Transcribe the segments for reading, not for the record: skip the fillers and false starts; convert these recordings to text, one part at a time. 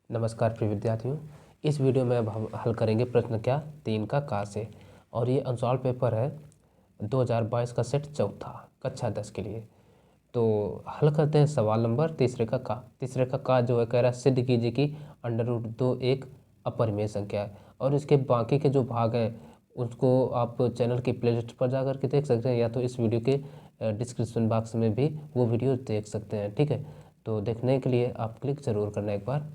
नमस्कार प्रिय विद्यार्थियों। इस वीडियो में अब हम हल करेंगे प्रश्न क्या 3 का का से। और ये अनसॉल्व पेपर है 2022 का सेट चौथा कक्षा 10 के लिए। तो हल करते हैं सवाल नंबर तीसरे का जो है कह रहा है सिद्ध कीजिए कि √2 एक अपरिमेय संख्या है। और इसके बाकी के जो भाग हैं उसको आप चैनल की प्लेलिस्ट पर जा कर के देख सकते हैं, या तो इस वीडियो के डिस्क्रिप्शन बॉक्स में भी वो वीडियो देख सकते हैं। ठीक है, तो देखने के लिए आप क्लिक ज़रूर करना एक बार।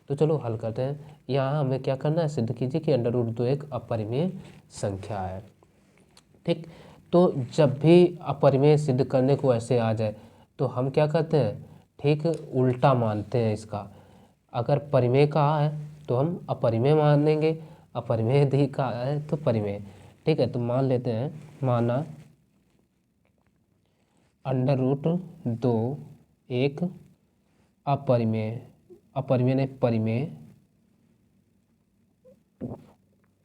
तो चलो हल करते हैं। यहाँ हमें क्या करना है, सिद्ध कीजिए कि √2 एक अपरिमेय संख्या है। ठीक, तो जब भी अपरिमेय सिद्ध करने को ऐसे आ जाए तो हम क्या करते हैं, ठीक उल्टा मानते हैं इसका। अगर परिमेय कहा है तो हम अपरिमेय मानेंगे, अपरिमेय यदि कहा है तो परिमेय। ठीक है, तो मान लेते हैं, माना √2 एक अपरिमेय नहीं परिमेय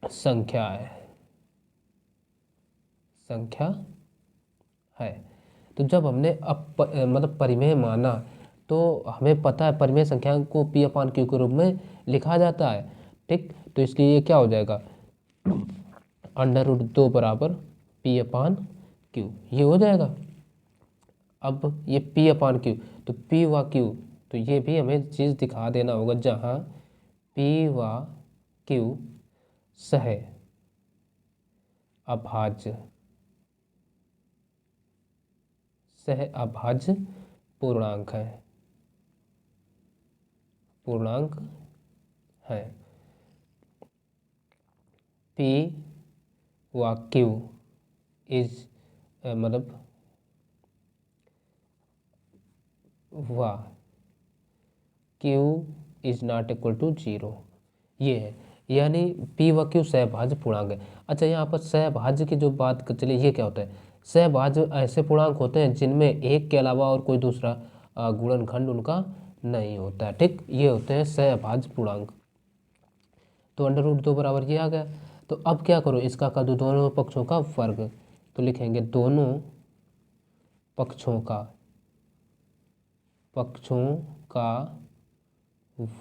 संख्या है। तो जब हमने मतलब परिमेय माना तो हमें पता है परिमेय संख्या को P/Q के रूप में लिखा जाता है। ठीक, तो इसलिए ये क्या हो जाएगा, √2 बराबर P/Q, ये हो जाएगा। अब ये P/Q, तो P व Q, तो ये भी हमें चीज़ दिखा देना होगा जहाँ P व Q सह अभाज्य पूर्णांक है। P व Q इज मतलब व Q is not equal to 0, ये है। यानी P व Q सहभाज्य पूर्णांक है। अच्छा, यहाँ पर सहभाज्य की जो बात चले, ये क्या होता है, सहभाज्य ऐसे पूर्णांक होते हैं जिनमें एक के अलावा और कोई दूसरा गुणनखंड उनका नहीं होता है। ठीक, ये होते हैं सहभाज्य पूर्णांक। तो √2 बराबर ये आ गया। तो अब क्या करो, इसका कर दो दोनों पक्षों का वर्ग। तो लिखेंगे दोनों पक्षों का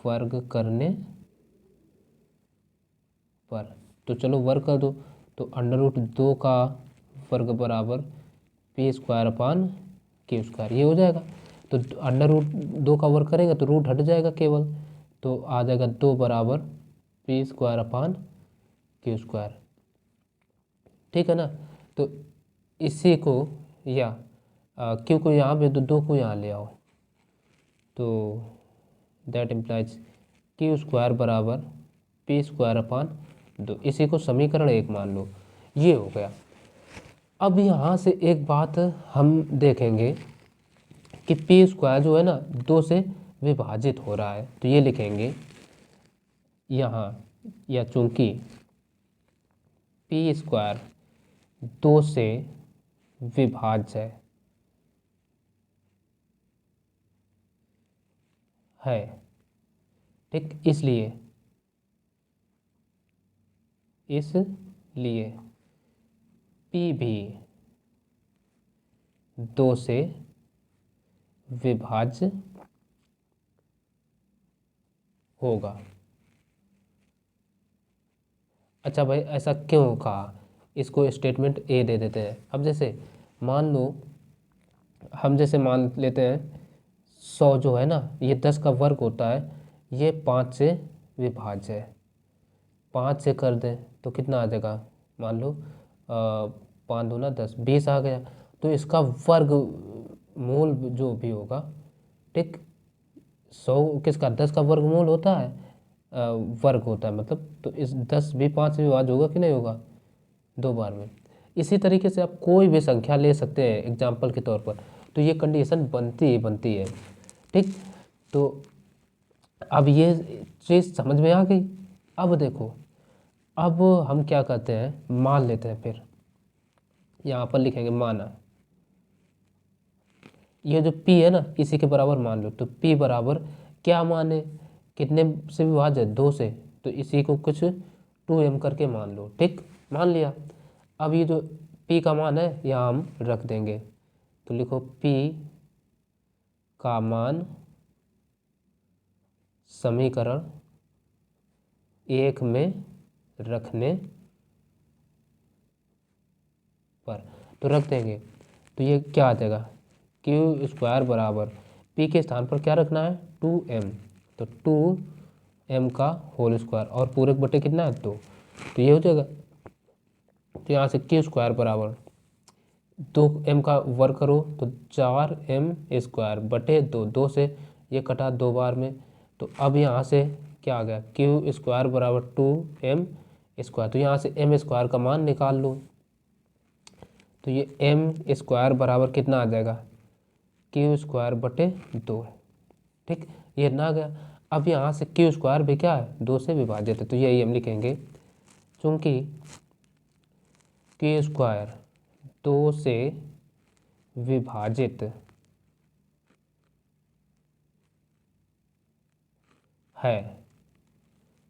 वर्ग करने पर, तो चलो वर्ग कर दो। तो √2 का वर्ग बराबर P²/Q², ये हो जाएगा। तो √2 का वर्ग करेंगे तो रूट हट जाएगा केवल, तो आ जाएगा 2 बराबर P²/Q²। ठीक है ना। तो इसी को या Q को यहाँ भेज दो, 2 को यहाँ ले आओ, तो दैट इम्प्लाइज Q² बराबर P²/2। इसी को समीकरण 1 मान लो, ये हो गया। अब यहाँ से एक बात हम देखेंगे कि P² जो है ना 2 से विभाजित हो रहा है, तो ये लिखेंगे यहाँ, या चूंकि P² 2 से विभाज्य है। ठीक, इसलिए P भी 2 से विभाज्य होगा। अच्छा भाई, ऐसा क्यों कहा, इसको स्टेटमेंट ए दे देते हैं। अब जैसे मान लो, हम जैसे मान लेते हैं 100 जो है ना, ये 10 का वर्ग होता है, ये 5 से विभाज्य है। 5 से कर दें तो कितना आ जाएगा, मान लो 5 दूना 10, 20 आ गया। तो इसका वर्ग मूल जो भी होगा, ठीक 100 किसका, 10 का वर्गमूल होता है, वर्ग होता है मतलब, तो इस 10 भी 5 से विभाज्य होगा कि नहीं होगा, 2 बार में। इसी तरीके से आप कोई भी संख्या ले सकते हैं एग्जाम्पल के तौर पर, तो ये कंडीशन बनती है। ठीक, तो अब ये चीज़ समझ में आ गई। अब देखो, अब हम क्या करते हैं, मान लेते हैं, फिर यहाँ पर लिखेंगे माना ये जो P है ना, इसी के बराबर मान लो। तो P बराबर क्या माने, कितने से विभाज्य है, 2 से, तो इसी को कुछ 2m करके मान लो। ठीक, मान लिया। अब ये जो P का मान है यहाँ हम रख देंगे, तो लिखो P का मान समीकरण 1 में रखने पर, तो रख देंगे तो ये क्या आ जाएगा, क्यू स्क्वायर बराबर पी के स्थान पर क्या रखना है 2m, तो 2m का होल स्क्वायर और पूरक बटे कितना है 2, तो ये हो जाएगा। तो यहाँ से क्यू स्क्वायर बराबर 2m का वर्ग करो तो 4m स्क्वायर बटे 2, 2 से ये कटा 2 बार में, तो अब यहाँ से क्या आ गया क्यू स्क्वायर बराबर 2m स्क्वायर, तो यहाँ से m स्क्वायर का मान निकाल लो, तो ये m स्क्वायर बराबर कितना आ जाएगा क्यू स्क्वायर बटे 2, ठीक, ये ना गया। अब यहाँ से क्यू स्क्वायर भी क्या है 2 से विभाजित है, तो यही हम लिखेंगे, चूँकि क्यू स्क्वायर 2 से विभाजित है,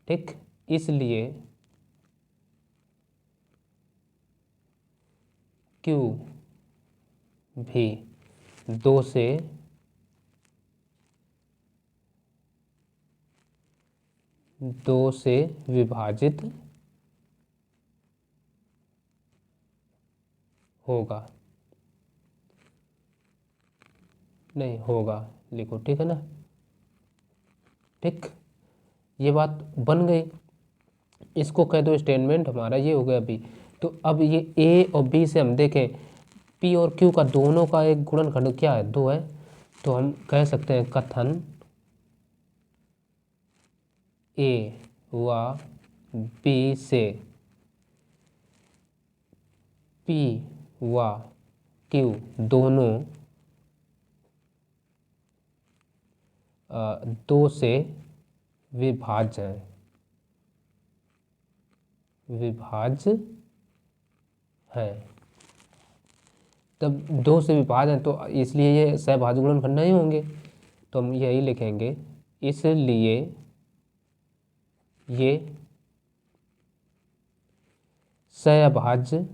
ठीक, इसलिए क्यू भी 2 से विभाजित होगा, नहीं होगा लिखो, ठीक है ना, ठीक, ये बात बन गई। इसको कह दो स्टेटमेंट हमारा ये हो गया अभी। तो अब ये ए और बी से हम देखें पी और क्यू का दोनों का एक गुणनखंड क्या है 2 है, तो हम कह सकते हैं कथन ए व बी से पी व क्यू दोनों 2 से विभाज्य है, तब 2 से विभाज्य है तो इसलिए ये सहभाज्य गुणनखंड नहीं होंगे, तो हम यही लिखेंगे, इसलिए ये सहभाज्य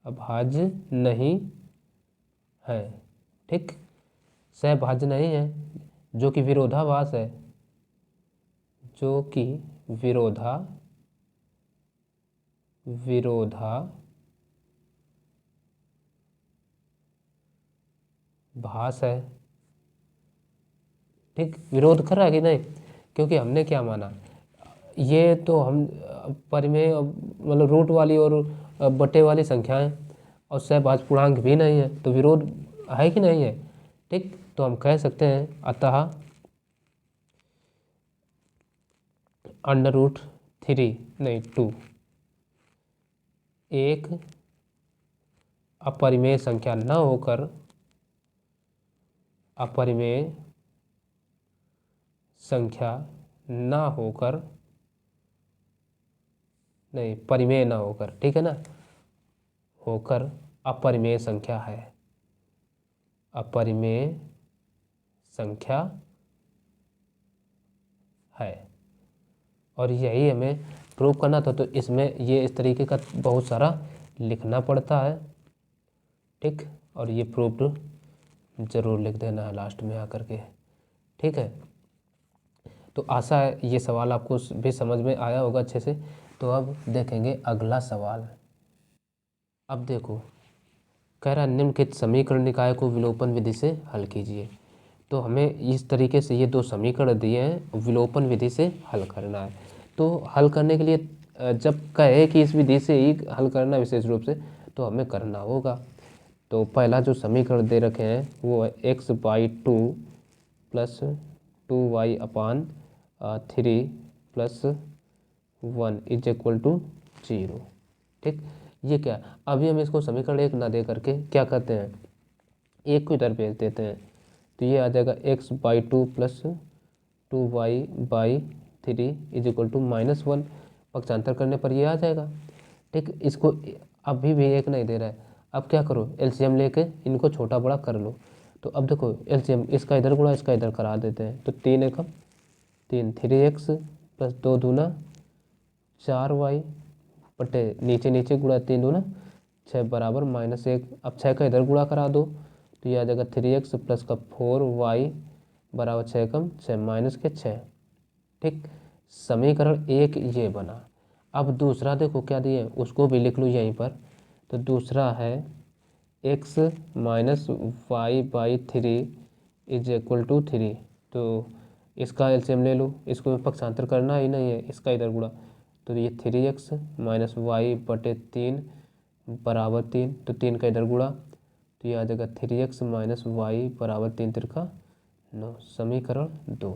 अभाज्य नहीं है, ठीक, सहभाज्य नहीं है, जो कि विरोधाभास है, जो कि विरोधाभास है, ठीक, विरोध कर रहा है कि नहीं, क्योंकि हमने क्या माना, ये तो हम परिमेय मतलब रूट वाली और बटे वाली संख्याएं और सहभाज्य पूर्णांक भी नहीं है, तो विरोध है कि नहीं है, ठीक, तो हम कह सकते हैं अतः √3 एक अपरिमेय संख्या न होकर परिमेय न होकर, ठीक है ना, होकर अपरिमेय संख्या है, अपरिमेय संख्या है, और यही हमें प्रूव करना था, तो इसमें ये इस तरीके का बहुत सारा लिखना पड़ता है, ठीक, और ये प्रूव्ड जरूर लिख देना है लास्ट में आकर के, ठीक है। तो आशा है ये सवाल आपको भी समझ में आया होगा अच्छे से। तो अब देखेंगे अगला सवाल। अब देखो कह रहा है निम्नलिखित समीकरण निकाय को विलोपन विधि से हल कीजिए, तो हमें इस तरीके से ये 2 समीकरण दिए हैं, विलोपन विधि से हल करना है। तो हल करने के लिए जब कहे कि इस विधि से ही हल करना विशेष रूप से, तो हमें करना होगा। तो पहला जो समीकरण दे रखे हैं वो है x/2 + 2y/3 + 1 = 0, ठीक, ये क्या, अभी हम इसको समीकरण 1 ना दे करके क्या करते हैं, 1 को इधर भेज देते हैं, तो ये आ जाएगा x/2 + 2y/3 = -1, पक्षांतर करने पर ये आ जाएगा, ठीक, इसको अभी भी 1 नहीं दे रहा है, अब क्या करो एलसीएम लेके इनको छोटा बड़ा कर लो। तो अब देखो एलसीएम इसका इधर गुणा इसका इधर करा देते हैं, तो 3 एकम 3 3x + 2 दूना 4y बटे नीचे नीचे गुणा 3 दूना 6 = -1, अब 6 का इधर गुणा करा दो तो ये आ जाएगा 3x प्लस का 4y बराबर 6 कम 6 माइनस के 6। ठीक, समीकरण 1 ये बना। अब दूसरा देखो क्या दिए, उसको भी लिख लूँ यहीं पर। तो दूसरा है x minus y by 3 is equal to 3। तो इसका एलसीएम ले लो, इसको पक्षांतर करना ही नहीं है, इसका इधर गुणा। तो ये 3x माइनस वाई बटे 3 बराबर 3, तो 3 का इधर गुणा, तो ये आ जाएगा 3x माइनस वाई बराबर 3 तिरका 9। समीकरण 2।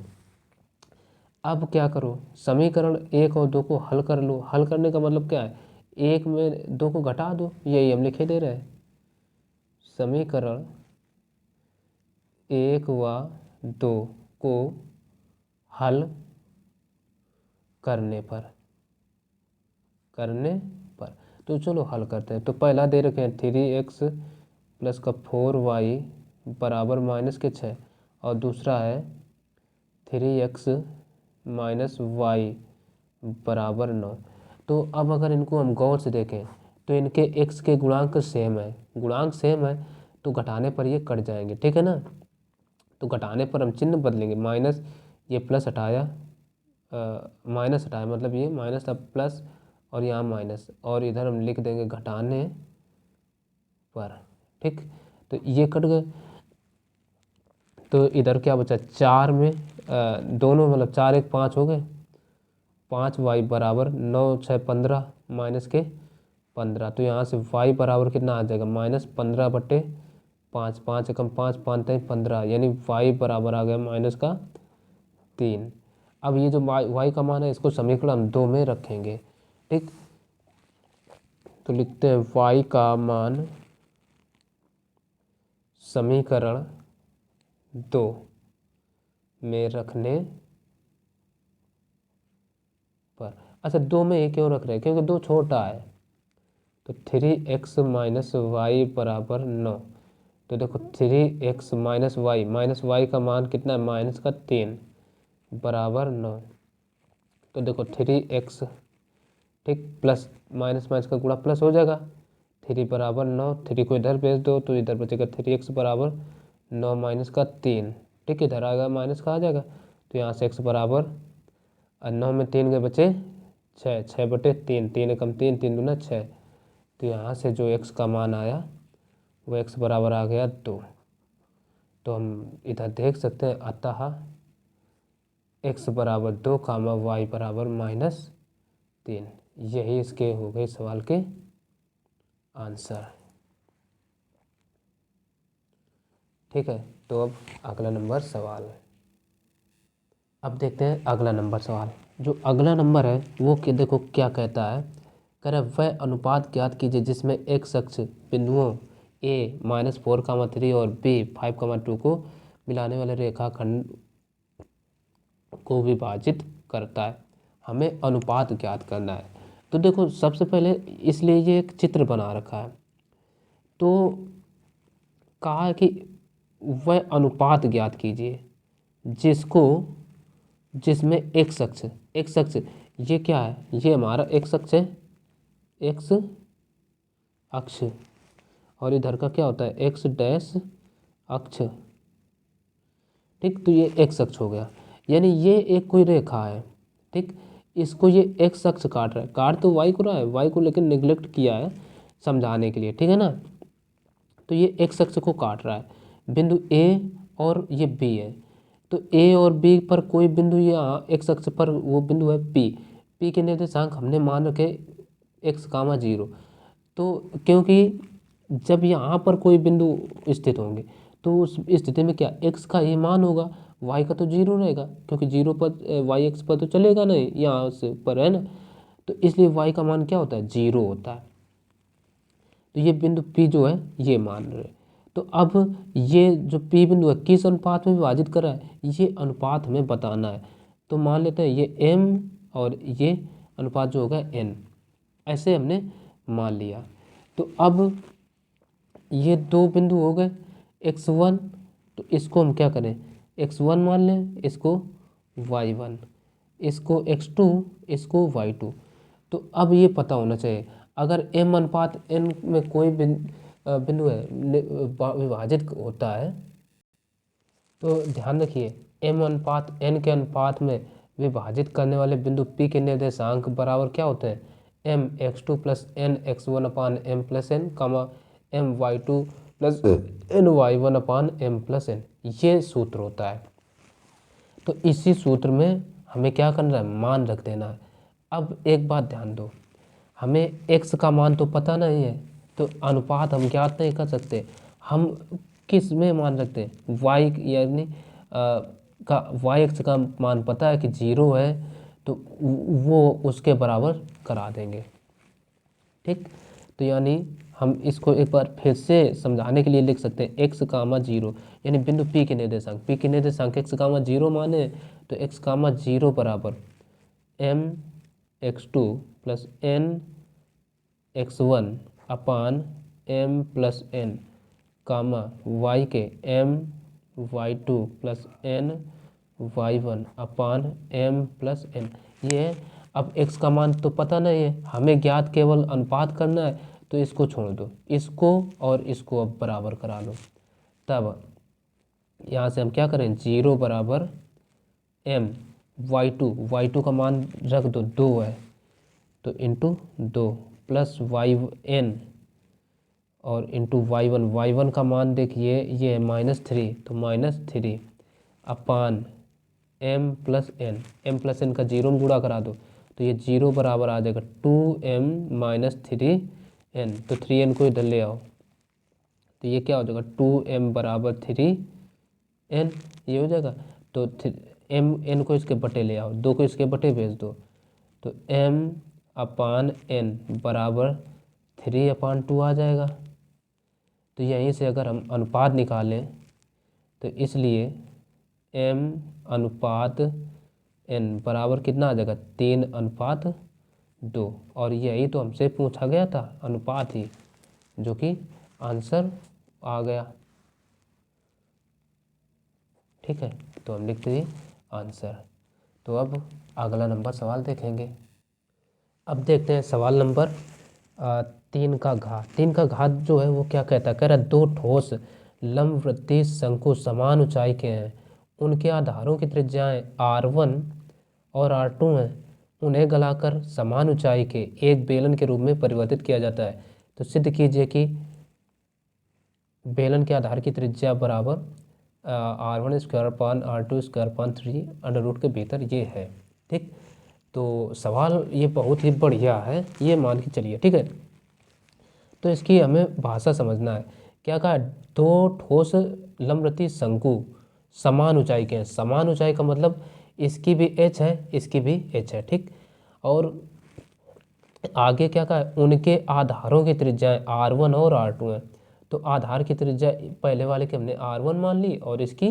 अब क्या करो, समीकरण 1 और 2 को हल कर लो। हल करने का मतलब क्या है, 1 में 2 को घटा दो, यही हम लिखे दे रहे हैं। समीकरण 1 व 2 को हल करने पर तो चलो हल करते हैं। तो पहला दे रखे हैं 3x प्लस का 4y बराबर माइनस के 6, और दूसरा है 3x माइनस वाई बराबर 9। तो अब अगर इनको हम गौर से देखें तो इनके x के गुणांक सेम है, गुणांक सेम है, तो घटाने पर ये कट जाएंगे, ठीक है ना। तो घटाने पर हम चिन्ह बदलेंगे, माइनस ये प्लस हटाया, माइनस हटाया, मतलब ये माइनस था प्लस और यहाँ माइनस, और इधर हम लिख देंगे घटाने पर। ठीक, तो ये कट गए, तो इधर क्या बचा 4 में दोनों मतलब 4 1 5 हो गए, 5y बराबर 9 6 15 माइनस के 15। तो यहाँ से y बराबर कितना आ जाएगा, माइनस 15 बटे 5, 5 एकम 5 5 3 15, यानी y बराबर आ गया माइनस का 3। अब ये जो y का मान है इसको समीकरण हम 2 में रखेंगे। ठीक, तो लिखते हैं y का मान समीकरण 2 में रखने पर। अच्छा, 2 में ये क्यों रख रहे हैं, क्योंकि 2 छोटा है। तो 3x माइनस वाई बराबर 9। तो देखो 3x माइनस वाई का मान कितना है, माइनस का 3 बराबर 9। तो देखो 3x, ठीक, प्लस माइनस माइनस का गुणा प्लस हो जाएगा, 3 बराबर 9, 3 को इधर भेज दो तो इधर बचेगा 3x बराबर 9 माइनस का 3। ठीक, इधर आएगा माइनस का आ जाएगा, तो यहाँ से x बराबर 9 में 3 के बचे 6, 6 बटे 3, 3 एकम 3, 3 दूना 6। तो यहाँ से जो x का मान आया वो x बराबर आ गया 2। तो हम इधर देख सकते हैं, अतः x बराबर 2 कामा y बराबर -3। यही इसके हो गए सवाल के आंसर। ठीक है, तो अब अगला नंबर सवाल। अब देखते हैं अगला नंबर सवाल। जो अगला नंबर है वो कि देखो क्या कहता है, कह रहा है वह अनुपात ज्ञात कीजिए जिसमें x अक्ष बिंदुओं a -4,3 और b 5,2 को मिलाने वाले रेखाखंड को विभाजित करता है। हमें अनुपात ज्ञात करना है। तो देखो सबसे पहले इसलिए ये एक चित्र बना रखा है, तो कहा है कि वह अनुपात ज्ञात कीजिए जिसमें x अक्ष ये क्या है, ये हमारा x अक्ष है, x अक्ष, और इधर का क्या होता है x डैश अक्ष। ठीक, तो ये x अक्ष हो गया, यानी ये एक कोई रेखा है। ठीक, इसको ये x अक्ष काट रहा है, काट तो y को रहा है, y को लेकिन निगलेक्ट किया है समझाने के लिए, ठीक है ना। तो ये x अक्ष को काट रहा है, बिंदु a और ये b है। तो a और b पर कोई बिंदु, यहाँ x अक्ष पर वो बिंदु है p के निर्देशांक हमने मान रखे x, 0। तो क्योंकि जब यहाँ पर कोई बिंदु स्थित होंगे तो उस स्थिति में क्या x का ये मान होगा, y का तो 0 रहेगा, क्योंकि 0 पर y x पर तो चलेगा नहीं, यहाँ से पर है ना। तो इसलिए y का मान क्या होता है, 0 होता है। तो ये बिंदु P जो है ये मान रहे। तो अब ये जो P बिंदु है किस अनुपात में विभाजित कर रहा है, ये अनुपात हमें बताना है। तो मान लेते हैं ये m और ये अनुपात जो होगा n, ऐसे हमने मान लिया। तो अब ये दो बिंदु हो गए x1, तो इसको हम क्या करें, x1 मान लें, इसको y1, इसको x2, इसको y2। तो अब ये पता होना चाहिए, अगर m अनुपात n में कोई बिंदु है विभाजित होता है, तो ध्यान रखिए m अनुपात n के अनुपात में विभाजित करने वाले बिंदु P के निर्देशांक बराबर क्या होते हैं, m x2 plus n x1 अपान m प्लस एन, कामा m y2 plus n y1 अपान m प्लस एन। ये सूत्र होता है। तो इसी सूत्र में हमें क्या करना है, मान रख देना है। अब एक बात ध्यान दो, हमें x का मान तो पता नहीं है, तो अनुपात हम ज्ञात नहीं कर सकते। हम किस में मान रखते हैं, y यानी का y(x) का मान पता है कि 0 है, तो वो उसके बराबर करा देंगे। ठीक, तो यानी हम इसको एक बार फिर से समझाने के लिए लिख सकते हैं x, 0 यानी बिंदु P के निर्देशांक x, 0 माने, तो x, 0 बराबर m x2 plus n x1 अपान m प्लस n, कामा y के m y2 plus n y1 अपान m प्लस n। ये अब x का मान तो पता नहीं है, हमें ज्ञात केवल अनुपात करना है, तो इसको छोड़ दो, इसको और इसको अब बराबर करा लो। तब यहाँ से हम क्या करें, 0 बराबर m y2 का मान रख दो, 2 है, तो इंटू 2 प्लस yn और इंटू y1 का मान देखिए ये है -3, तो -3 अपान m प्लस n का 0 में गुणा करा दो, तो ये 0 बराबर आ जाएगा 2m माइनस 3n, तो 3n को इधर ले आओ, तो ये क्या हो जाएगा 2m बराबर 3n, ये हो जाएगा। तो n को इसके बटे ले आओ, 2 को इसके बटे भेज दो, तो m अपान n बराबर 3/2 आ जाएगा। तो यहीं से अगर हम अनुपात निकालें, तो इसलिए m अनुपात n बराबर कितना आ जाएगा, 3/2, और यही तो हमसे पूछा गया था, अनुपात ही, जो कि आंसर आ गया। ठीक है, तो हम लिखते हैं आंसर। तो अब अगला नंबर सवाल देखेंगे। अब देखते हैं सवाल नंबर 3 का घात। 3 का घात जो है वो क्या कहता है, कह रहा है 2 ठोस लंबवृत्तीय शंकु समान ऊंचाई के हैं, उनके आधारों की त्रिज्याएं r1 और r2 हैं, उन्हें गलाकर समान ऊंचाई के एक बेलन के रूप में परिवर्तित किया जाता है। तो सिद्ध कीजिए कि बेलन के आधार की त्रिज्या बराबर r1 square upon r2 square upon 3 under root के भीतर ये है। ठीक, तो सवाल ये बहुत ही बढ़िया है, ये मान के चलिए। ठीक है, तो इसकी हमें भाषा समझना है। क्या कहा, 2 ठोस लंबवृत्तीय शंकु समान ऊंचाई के हैं। समान ऊंचाई का मतलब इसकी भी h है, इसकी भी h है। ठीक, और आगे क्या कहा, उनके आधारों की त्रिज्याएं r1 और r2 हैं। तो आधार की त्रिज्या पहले वाले के हमने r1 मान ली और इसकी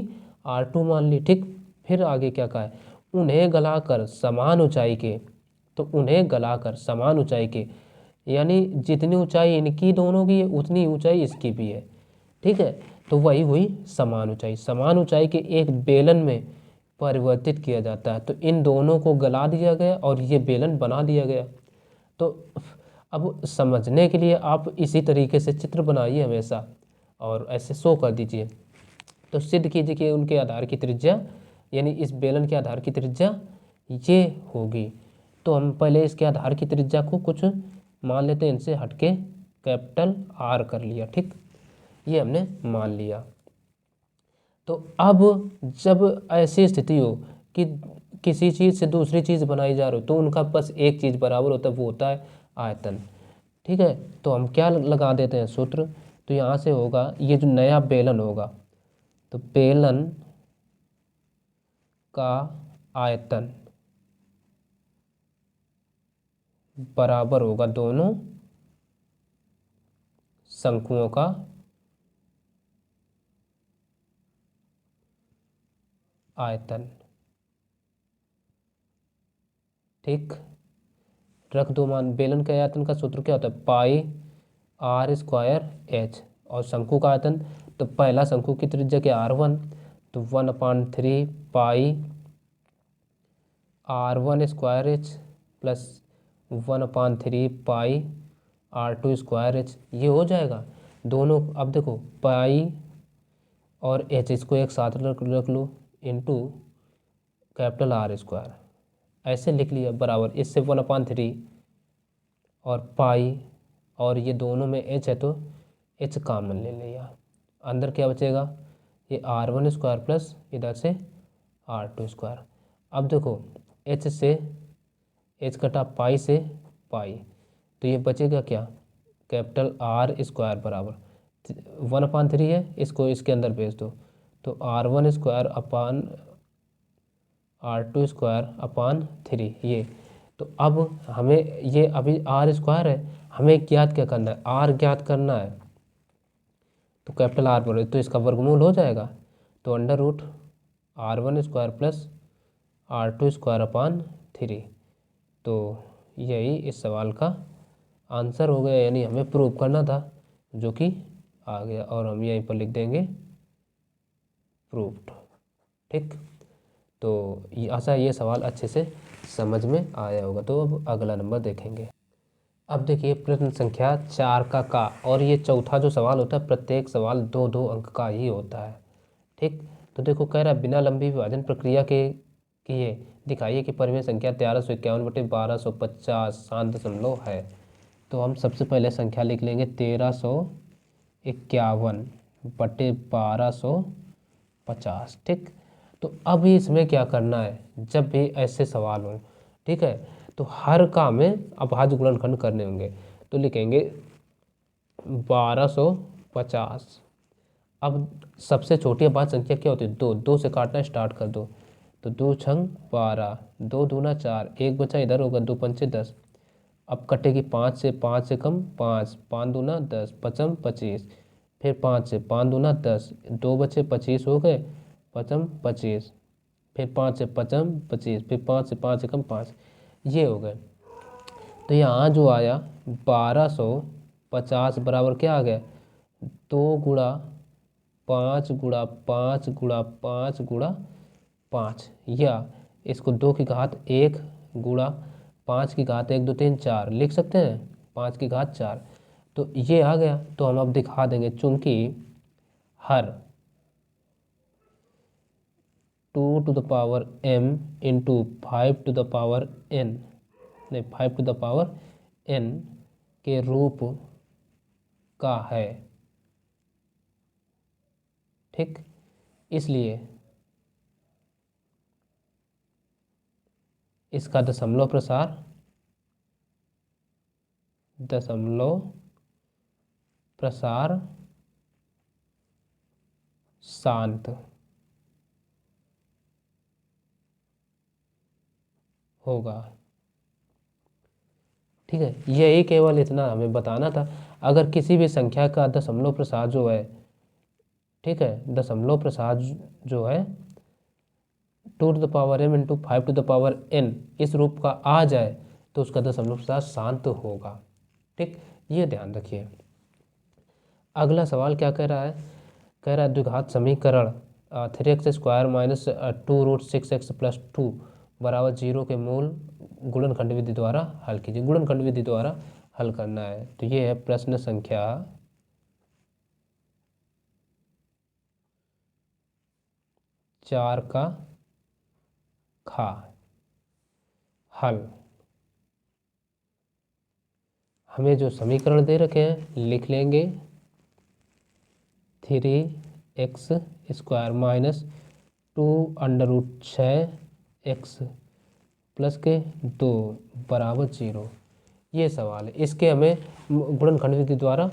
r2 मान ली। ठीक, फिर आगे क्या कहा है, उन्हें गलाकर समान ऊंचाई के, तो उन्हें गलाकर समान ऊंचाई के, यानी जितनी ऊंचाई इनकी दोनों की है उतनी ऊंचाई इसकी भी है। ठीक है, तो वही हुई समान ऊंचाई। समान ऊंचाई के एक बेलन में परिवर्तित किया जाता है, तो इन दोनों को गला दिया गया और ये बेलन बना दिया गया। तो अब समझने के लिए आप इसी तरीके से चित्र बनाइए हमेशा और ऐसे शो कर दीजिए। तो सिद्ध कीजिए कि उनके आधार की त्रिज्या, यानी इस बेलन के आधार की त्रिज्या ये होगी। तो हम पहले इसके आधार की त्रिज्या को कुछ मान लेते हैं, इनसे हटके कैपिटल R कर लिया। ठीक, ये हमने मान लिया। तो अब जब ऐसी स्थिति हो कि किसी चीज़ से दूसरी चीज़ बनाई जा रही हो, तो उनका बस एक चीज़ बराबर होता है, वो होता है आयतन। ठीक है, तो हम क्या लगा देते हैं सूत्र, तो यहाँ से होगा ये जो नया बेलन होगा, तो बेलन का आयतन बराबर होगा दोनों शंकुओं का आयतन। ठीक, रख दो मान। बेलन के आयतन का सूत्र क्या होता है, पाई r स्क्वायर h, और शंकु का आयतन, तो पहला शंकु की त्रिज्या के r1, तो 1/3 पाई r1 स्क्वायर h प्लस 1/3 पाई r2 स्क्वायर h, ये हो जाएगा। दोनों अब देखो पाई और एच इसको एक साथ रख लो इंटू कैपिटल आर स्क्वायर, ऐसे लिख लिया बराबर इससे 1/3 और पाई, और ये दोनों में एच है तो एच कॉमन ले लिया, अंदर क्या बचेगा ये r1 स्क्वायर प्लस इधर से r2 स्क्वायर। अब देखो एच से एच कटा पाई से पाई, तो ये बचेगा क्या कैपिटल आर स्क्वायर बराबर 1/3 है, इसको इसके अंदर भेज दो तो r1 square upon r2 square upon 3 ये। तो अब हमें ये अभी r स्क्वायर है, हमें ज्ञात क्या करना है r ज्ञात करना है, तो कैपिटल आर पर तो इसका वर्गमूल हो जाएगा, तो under root r1 square plus r2 square upon 3। तो यही इस सवाल का आंसर हो गया, यानी हमें प्रूव करना था जो कि आ गया, और हम यहीं पर लिख देंगे प्रूव्ड। ठीक, तो ये आशा ये सवाल अच्छे से समझ में आया होगा। तो अब अगला नंबर देखेंगे। अब देखिए प्रश्न संख्या 4 का और ये चौथा जो सवाल होता है प्रत्येक सवाल 2-2 अंक का ही होता है। ठीक, तो देखो कह रहा है बिना लंबी विभाजन प्रक्रिया के किए दिखाइए कि परिमेय संख्या 1351/1250 शांत दशमलव है। तो हम सबसे पहले संख्या लिख लेंगे 1351/1250। ठीक, तो अब इसमें क्या करना है, जब भी ऐसे सवाल हो, ठीक है, तो हर काम में अभाज्य गुणनखंड करने होंगे, तो लिखेंगे 1250। अब सबसे छोटी अभाज्य संख्या क्या होती है 2, 2 से काटना स्टार्ट कर दो, तो 2 छंग 12, 2 दूना 4, एक बचा इधर होगा 2 पंचे 10, अब कटेगी 5 से, 5 से कम 5, 5 दूना 10, पचम 25, फिर 5 से 5 दूना 10, 2 बचे 25 हो गए, पचम 25, फिर 5 से पचम 25, फिर 5 से 5 से कम 5, ये हो गए। तो यहाँ जो आया 1250 बराबर क्या आ गया 2 गुणा 5 गुणा 5 गुणा 5 गुणा 5, या इसको 2 की घात 1 गुणा 5 की घात 1 2 3 4 लिख सकते हैं, 5 की घात 4। तो ये आ गया, तो हम अब दिखा देंगे चूंकि हर 2 to the power m into 5 to the power n, नहीं 5 टू द पावर n के रूप का है। ठीक, इसलिए इसका दशमलव प्रसार शांत होगा। ठीक है, यही केवल इतना हमें बताना था। अगर किसी भी संख्या का दशमलव प्रसार जो है, ठीक है, दशमलव प्रसार जो है 2 to the power m into 5 to the power n इस रूप का आ जाए तो उसका दशमलव प्रसार शांत होगा। ठीक, ये ध्यान रखिए। अगला सवाल क्या कह रहा है, कह रहा है द्विघात समीकरण 3x square minus 2√6x plus 2 बराबर 0 के मूल गुणनखंड विधि द्वारा हल कीजिए। गुणनखंड विधि द्वारा हल करना है, तो ये है प्रश्न संख्या 4 का खा हल। हमें जो समीकरण दे रखे हैं लिख लेंगे 3x square minus 2√6x plus के 2 बराबर 0, ये सवाल है। इसके हमें गुणनखंड विधि द्वारा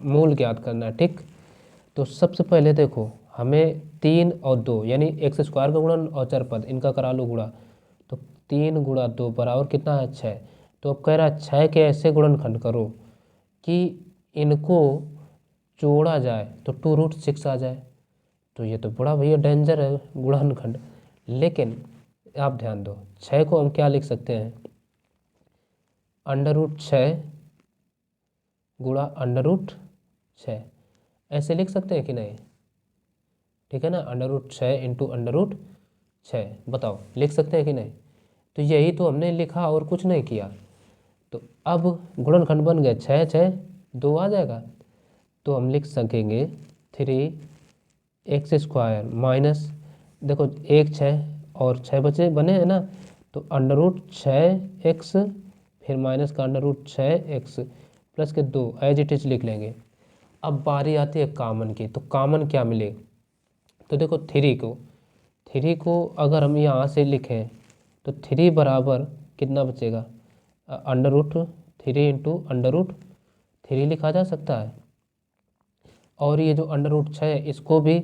मूल ज्ञात करना है। ठीक, तो सबसे पहले देखो हमें 3 और 2 यानी x स्क्वायर का गुणन और चरपद इनका करा लो गुणा, तो 3 गुणा 2 बराबर कितना है 6। तो अब कह रहा है 6 के ऐसे गुणनखंड करो कि इनको जोड़ा जाए तो 2√6 आ जाए। तो ये तो बड़ा भैया डेंजर है गुणनखंड, लेकिन आप ध्यान दो 6 को हम क्या लिख सकते हैं अंडर रूट 6 गुणा अंडर रूट 6, ऐसे लिख सकते हैं कि नहीं। ठीक है ना, under root 6 into under root 6, बताओ लिख सकते हैं कि नहीं। तो यही तो हमने लिखा और कुछ नहीं किया। तो अब गुणनखंड बन गए 6 6 2 आ जाएगा। तो हम लिख सकेंगे 3x² माइनस, देखो 1 6 और 6 बचे बने हैं ना, तो √6x फिर माइनस का √6x प्लस के 2 एज इट इज लिख लेंगे। अब बारी आती है कॉमन की, तो कॉमन क्या मिले, तो देखो 3 को अगर हम यहाँ से लिखें तो 3 बराबर कितना बचेगा, √3 इंटू √3 लिखा जा सकता है। और ये जो √6 है इसको भी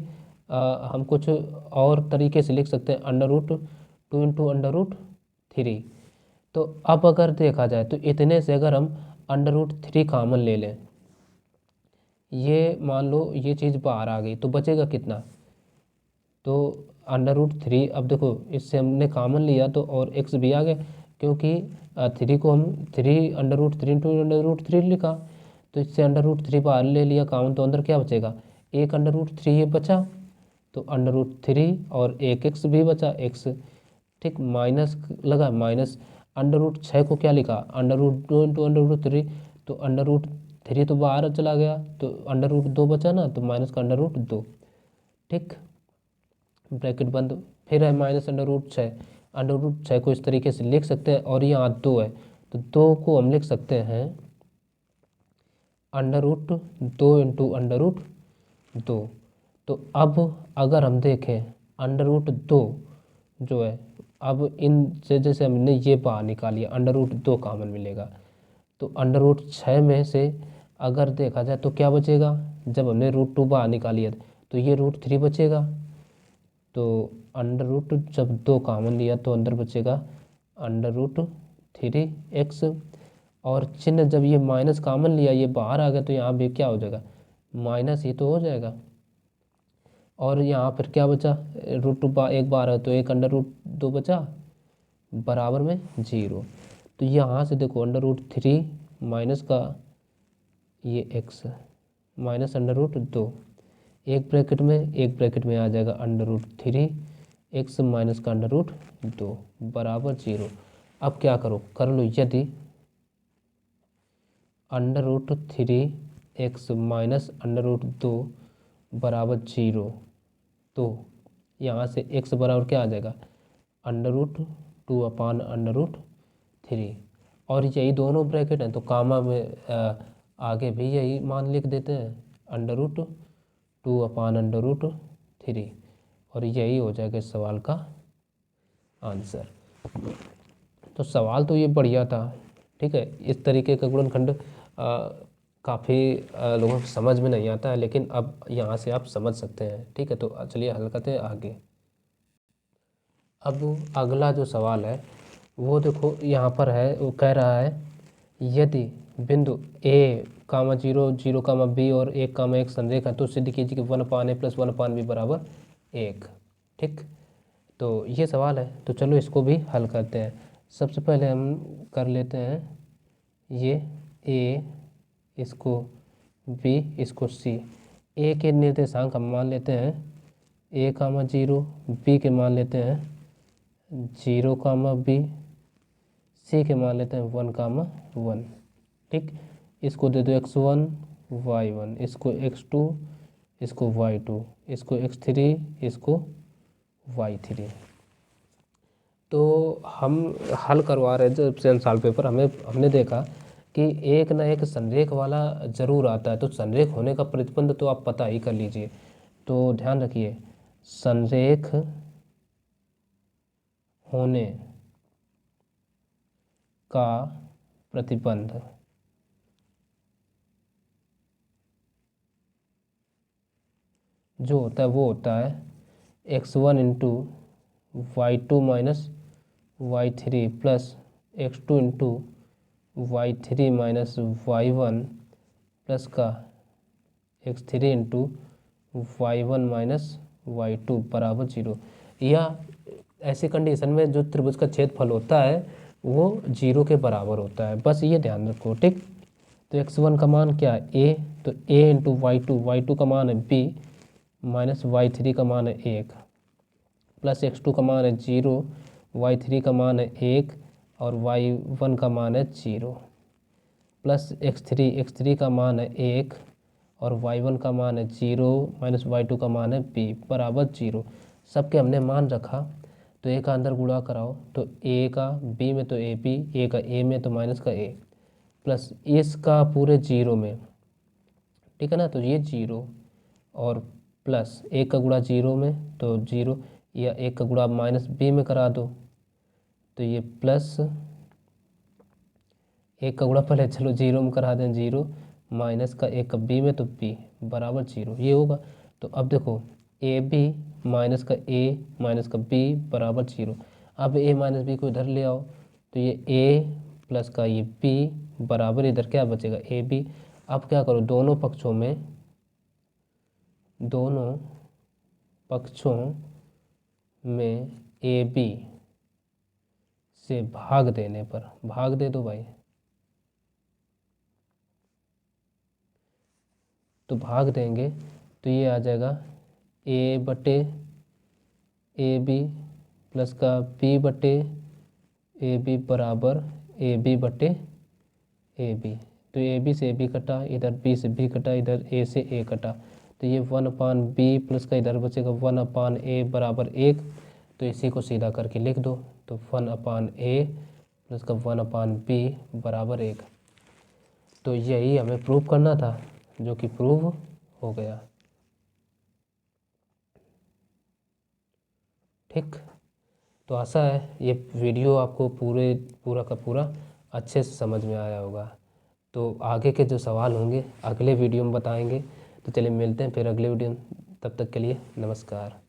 हम कुछ और तरीके से लिख सकते हैं, √2 इंटू √3। तो अब अगर देखा जाए तो इतने से अगर हम √3 कॉमन ले लें, ये मान लो ये चीज़ बाहर आ गई तो बचेगा कितना, तो √3। अब देखो इससे हमने कॉमन लिया तो और x भी आ गया, क्योंकि 3 को हम 3 √3 इंटू √3 लिखा, तो इससे √3 बाहर ले लिया कॉमन, तो अंदर क्या बचेगा, एक √3 ये बचा, तो √3 और एक x भी बचा x, ठीक। माइनस लगा, माइनस √6 को क्या लिखा, √2 इंटू √3, तो √3 तो बाहर चला गया, तो √2 बचा ना, तो माइनस का √2, ठीक, ब्रैकेट बंद। फिर है माइनस √6 को इस तरीके से लिख सकते हैं, और यहाँ 2 है तो 2 को हम लिख सकते हैं √2 इंटू √2। तो अब अगर हम देखें √2 जो है, अब इन से जैसे हमने ये बाहर निकालिए √2 कॉमन मिलेगा, तो √6 में से अगर देखा जाए तो क्या बचेगा, जब हमने √2 बाहर निकाली है तो ये √3 बचेगा, तो √ जब 2 कॉमन लिया तो अंदर बचेगा √3x, और चिन्ह जब ये माइनस कॉमन लिया ये बाहर आ गया तो यहाँ भी क्या हो जाएगा, माइनस ही तो हो जाएगा। और यहाँ पर क्या बचा, √2 एक बार है तो एक √2 बचा बराबर में 0। तो यहाँ से देखो √3 माइनस का ये x माइनस √2, एक ब्रैकेट में आ जाएगा √3x माइनस का √2 बराबर 0। अब क्या करो, कर लो, यदि √3x माइनस √2 बराबर 0, तो यहाँ से x बराबर क्या आ जाएगा, √2 अपान √3, और यही दोनों ब्रैकेट हैं तो कामा में आगे भी यही मान लिख देते हैं √2 अपान √3, और यही हो जाएगा इस सवाल का आंसर। तो सवाल तो ये बढ़िया था, ठीक है। इस तरीके का गुणनखंड काफ़ी लोगों को समझ में नहीं आता है, लेकिन अब यहाँ से आप समझ सकते हैं, ठीक है। तो चलिए हल करते हैं आगे। अब अगला जो सवाल है वो देखो यहाँ पर है, वो कह रहा है यदि बिंदु a, 0, 0, b और 1, 1 संरेख है तो सिद्ध कीजिए कि 1/a प्लस 1/b बराबर 1, ठीक। तो ये सवाल है, तो चलो इसको भी हल करते हैं। सबसे पहले हम कर लेते हैं ये a, इसको b, इसको c। a के निर्देशांक हम मान लेते हैं a, 0, b के मान लेते हैं 0, b, c के मान लेते हैं 1, 1, ठीक। इसको दे दो x1, y1, इसको x2, इसको y2, इसको x3, इसको y3। तो हम हल करवा रहे जब से साल पेपर हमने देखा कि एक ना एक संरेख वाला ज़रूर आता है, तो संरेख होने का प्रतिबंध तो आप पता ही कर लीजिए। तो ध्यान रखिए, संरेख होने का प्रतिबंध जो होता है वो होता है x1 into y2 minus y3 plus x2 into y3 minus y1 plus का x3 into y1 minus y2 बराबर 0। या ऐसी कंडीशन में जो त्रिभुज का छेदफल होता है वो 0 के बराबर होता है, बस ये ध्यान रखो, ठीक। तो x1 का मान क्या है a, तो a इंटू y2 का मान है b माइनस y3 का मान है 1 प्लस x2 का मान है 0, y3 का मान है 1 और y1 का मान है 0। प्लस x3 का मान है 1 और y1 का मान है 0 माइनस y2 का मान है b बराबर 0। सबके हमने मान रखा तो a का अंदर गुणा कराओ तो a का b में तो a का a में तो माइनस का a प्लस इसका पूरे 0 में, ठीक है ना, तो ये 0 और प्लस 1 का गुणा 0 में तो 0 या 1 का गुणा माइनस b में करा दो तो ये प्लस 1 का गुणा पहले चलो 0 में करा दें 0 माइनस का 1 का b में तो b बराबर 0 ये होगा। तो अब देखो ए बी माइनस का a माइनस का b बराबर 0। अब a माइनस b को इधर ले आओ तो ये a प्लस का ये b बराबर इधर क्या बचेगा ए बी। अब क्या करो दोनों पक्षों में ए बी से भाग देने पर, भाग दे दो भाई, तो भाग देंगे तो ये आ जाएगा a बटे ए बी प्लस का b बटे ए बी बराबर ए बी बटे ए बी। तो ए बी से ए बी कटा, इधर b से b कटा, इधर a से a कटा, तो ये 1/b प्लस का इधर बचेगा 1/a बराबर 1। तो इसी को सीधा करके लिख दो तो 1/a प्लस का 1/b बराबर 1। तो यही हमें प्रूव करना था जो कि प्रूव हो गया। ठीक, तो आशा है ये वीडियो आपको पूरा का पूरा अच्छे से समझ में आया होगा। तो आगे के जो सवाल होंगे अगले वीडियो में बताएंगे। तो चलिए मिलते हैं फिर अगले वीडियो में, तब तक के लिए नमस्कार।